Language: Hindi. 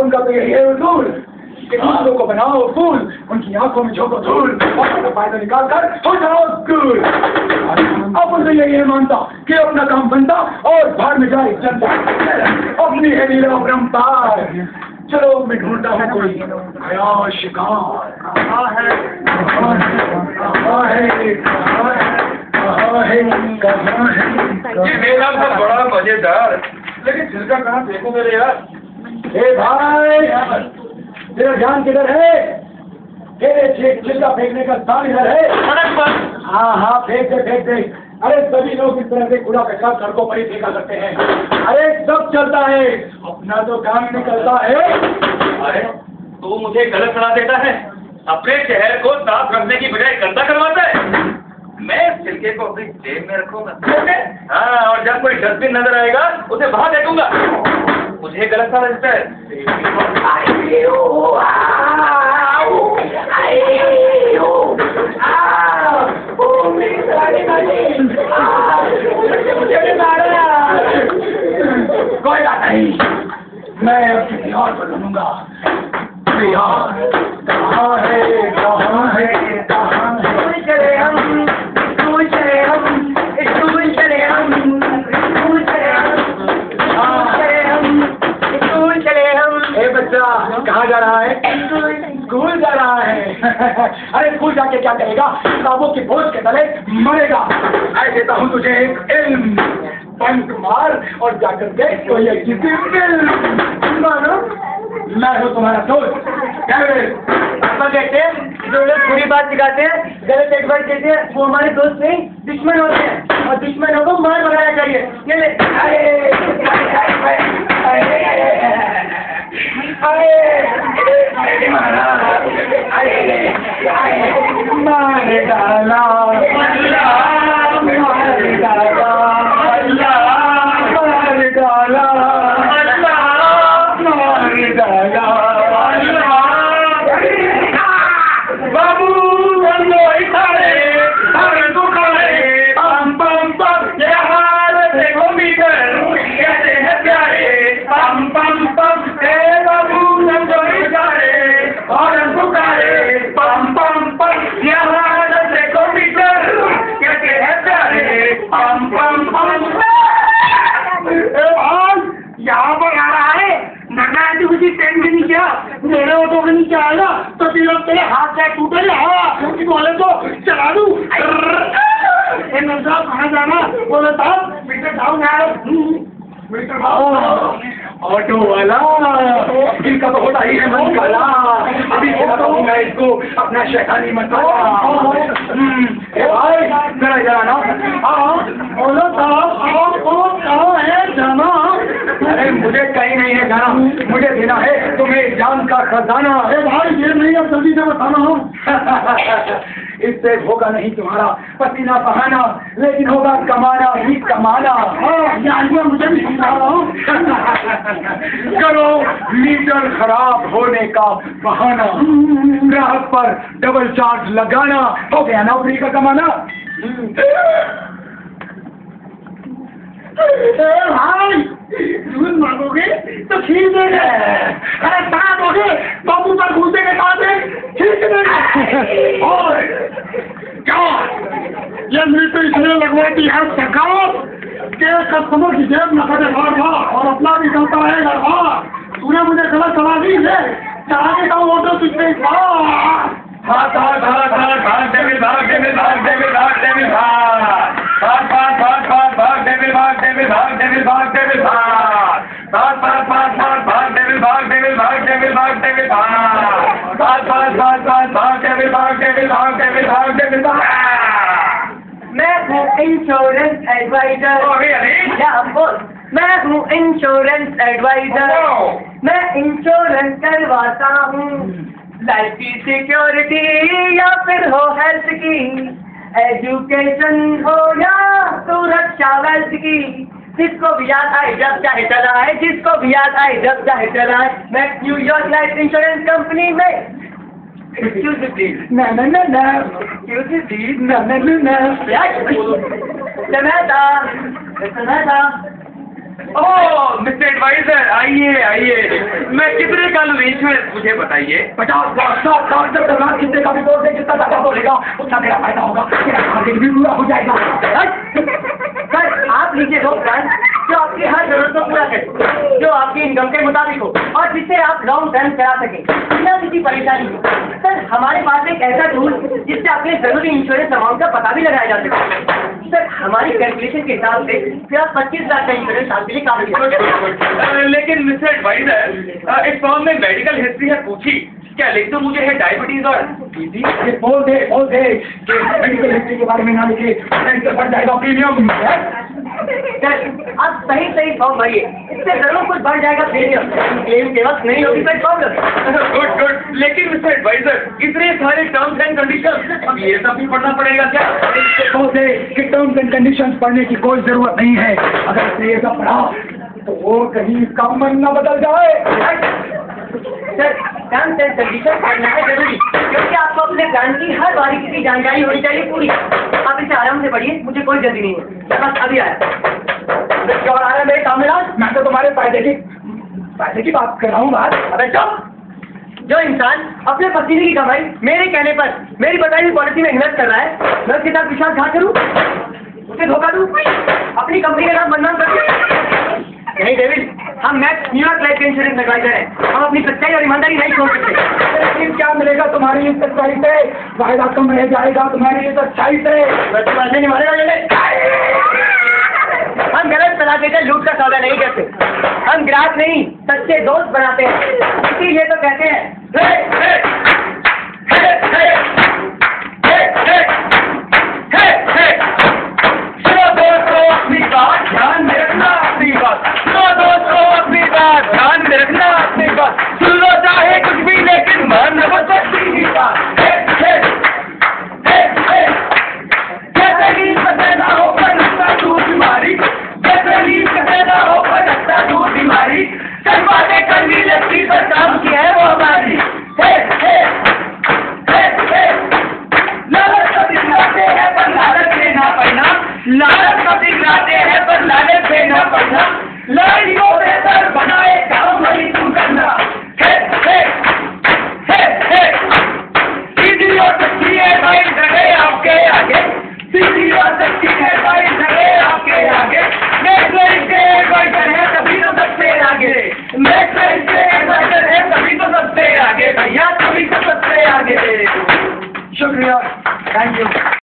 उनका तो यही है उसूल कि दूसरों को बनाओ फूल, उनकी आंखों में झोंको धूल और फायदा निकाल कर हो जाओ गुल। अब उनसे यही है मानता कि अपना काम बनता और भाड़ में जाए जनता, अपनी है लीला परम्पार। चलो मैं ढूंढता हूँ कोई नया शिकार। कहाँ है ये मेला था बड़ा मजेदार, लेकिन छिलका कहाँ फेंकू मेरे यार। भाई तेरा ध्यान किधर है? तेरे छिलका फेंकने का स्थान इधर है। हाँ फेंक दे। अरे सभी लोग इस तरह से कूड़ा कचरा सड़कों पर ही फेंका करते हैं। अरे सब चलता है, अपना तो काम निकलता है। अरे तू मुझे गलत सलाह देता है, अपने शहर को साफ रखने की बजाय गंदा करवाता है। मैं छिलके को अपनी जेब में रखूंगा। हाँ, और जब कोई डस्टबिन नजर आएगा उसे बाहर फेंकूंगा। मुझे गलत सलाह देता है। कोई बात नहीं, मैं अब किसी और को ढूंढूंगा। कहाँ है? बच्चा कहाँ जा रहा है? स्कूल जा रहा है। अरे स्कूल जाके क्या करेगा? किताबों की बोझ के तले मरेगा। मैं देता हूँ तुझे एक इल्म, बंक मार और जाकर के कोई अच्छी सी फिल्म मानो। मैं हूँ तुम्हारा दोस्त। पापा कहते हैं जो लोग बुरी बात सिखाते हैं, गलत एडवाइस देते हैं, वो हमारे दोस्त नहीं दुश्मन होते हैं, और दुश्मनों को मार भगाना चाहिए। ये ले। मार डाला बाबू बंदो इशारे हर दुखारे पम पम पम ये हाल देखो मीटर कहते हैं प्यारे पम पम पम हे बाबू बंदो इशारे और दुखारे पम पम पम ये हाल देखो मीटर कहते हैं प्यारे पम पम पम। यहाँ पर आ रहा है मरना है तो किसी ट्रेन के नीचे मेरे ऑटो के नीचे आएगा तो तेरे हाथ से टूटे बोले तो चला दूं। मेरे साहब कहाँ जाना? बोले साहब मीटर डाउन है। मीटर ऑटो वाला इनका तो होता ही है मन काला। अभी बताऊंगा इसको अपना शैतानी मसाला। भाई जरा ना। बोलो साहब आपको कहाँ है जाना? अरे मुझे कहीं नहीं है जाना, मुझे देना है तुम्हें जान का खजाना। अरे भाई ये नहीं है, जल्दी से बताना। इससे होगा नहीं तुम्हारा पसीना बहाना, लेकिन होगा कमाना ही कमाना। मुझे भी समझा रहा हूँ। करो मीटर खराब होने का बहाना, ग्राहक पर डबल चार्ज लगाना, हो गया नौकरी का कमाना। भाई दूध मांगोगे तो खींच देंगे, अरे दांत होगे तो मुंह पर घूसे के साथ खींच देंगे। और क्या ये मृत्यु इसलिए लगवाती है सरकार के कस्टमर की जेब में कटे भाग और अपना भी चलता रहेगा। तूने मुझे गलत सलाह दी है, चला के का ऑटो तुझसे मैं हूँ इंश्योरेंस एडवाइजर। मैं हूँ इंश्योरेंस एडवाइजर। मैं इंश्योरेंस करवाता हूँ, लाइफ की सिक्योरिटी या फिर हो हेल्थ की, एजुकेशन हो या सुरक्षा वेल्थ की। जिसको भी याद आए जब चाहे चलाए, जिसको भी याद आए जब चाहे चलाए। मैं न्यूयॉर्क लाइफ इंश्योरेंस कंपनी में Excuse me, please. No. Excuse me, please. No. Samantha. Oh, mister adviser आइए आइए, मैं कितने का लूं इंश्योरेंस मुझे बताइए। 50 लाख 60 लाख 70 लाख कितने का भी बोल दे, जितना ज्यादा बोलेगा उतना मेरा फायदा होगा, मेरा टारगेट भी पूरा हो जाएगा। सर आप लीजिए दो प्लान जो आपकी हर जरूरत को पूरा करे, जो आपकी इनकम के मुताबिक हो और जिससे आप लॉन्ग टर्म चला सके बिना किसी परेशानी के। सर हमारे पास एक ऐसा टूल जिससे आपके जरूरी इंश्योरेंस अमाउंट का पता भी लगाया जा सके। सर हमारी कैलकुलेशन के हिसाब से फिर आप 25 लाख का इंश्योरेंस आपके लिए काफी है। लेकिन मिस्टर एडवाइजर इस फॉर्म में मेडिकल हिस्ट्री है पूछी, क्या लिख दो मुझे है डायबिटीज और बीपी। ये बोल दे कि मेडिकल हिस्ट्री के बारे में ना लिखे, बढ़ जाएगा प्रीमियम। सर आप सही फॉर्म भरिए, इससे जरूर कुछ बढ़ जाएगा प्रीमियम, क्लेम के वक्त नहीं होगी कोई प्रॉब्लम। गुड, लेकिन मिस्टर एडवाइजर इतने सारे टर्म्स एंड कंडीशंस, अब ये सब भी पढ़ना पड़ेगा क्या? बोल दे कि टर्म्स एंड कंडीशंस पढ़ने की कोई जरूरत नहीं है, अगर उसने ये सब पढ़ा तो वो कहीं इसका मन न बदल जाए। सर टर्म्स एंड कंडीशन पढ़ना है जरूरी, क्योंकि आपको अपने प्लान की हर बारीकी की जानकारी होनी चाहिए पूरी। आप इसे आराम से पढ़िए, मुझे कोई जल्दी नहीं है, बस अभी आया। और आया मेरे सामने ना, मैं तो तुम्हारे फायदे की बात कर रहा हूँ। बात अबे चुप। जो इंसान अपने पसीने की कमाई मेरे कहने पर मेरी बताई हुई पॉलिसी में इन्वेस्ट कर रहा है, मैं उसके साथ विश्वासघात करूँ, उसे धोखा दूँ, अपनी कंपनी का नाम बदनाम करूँ? नहीं डेविड, हम Max New York life insurance adviser हैं, हम अपनी सच्चाई और ईमानदारी नहीं छोड़ सकते। लेकिन क्या मिलेगा तुम्हारी इस सच्चाई से? फायदा कम रह जाएगा तुम्हारी इस सच्चाई से। वैसे नहीं मारेगा। हम गलत सलाह देकर लूट का सौदा नहीं करते, हम ग्राहक नहीं सच्चे दोस्त बनाते हैं, इसीलिए तो कहते हैं अपनी बात ध्यान में रखना, अपनी बात दोस्तों अपनी बात ध्यान में रखना, अपनी बात सुन लो चाहे कुछ भी, लेकिन मान न बचती ही बात। जैसे नींद का पैदा हो पर लगता दूर बीमारी, जैसे नींद का पैदा हो पर लगता दूर बीमारी, चल बातें करनी लगती पर काम की है वो हमारी। लालच को दिखलाते हैं पर लालच लेना पड़ना, लालच को दिखलाते हैं पर लालच लेना पड़ना, लड़ाई को बेहतर बनाए काम वही तुम करना। सीधी और सच्ची है भाई जगह आपके आगे, सीधी और सच्ची है भाई जगह आपके आगे, नेटवर्क के एडवाइजर है तभी तो सबसे आगे, नेटवर्क के एडवाइजर है तभी तो सबसे आगे, भैया तभी तो सबसे आगे। शुक्रिया, थैंक यू।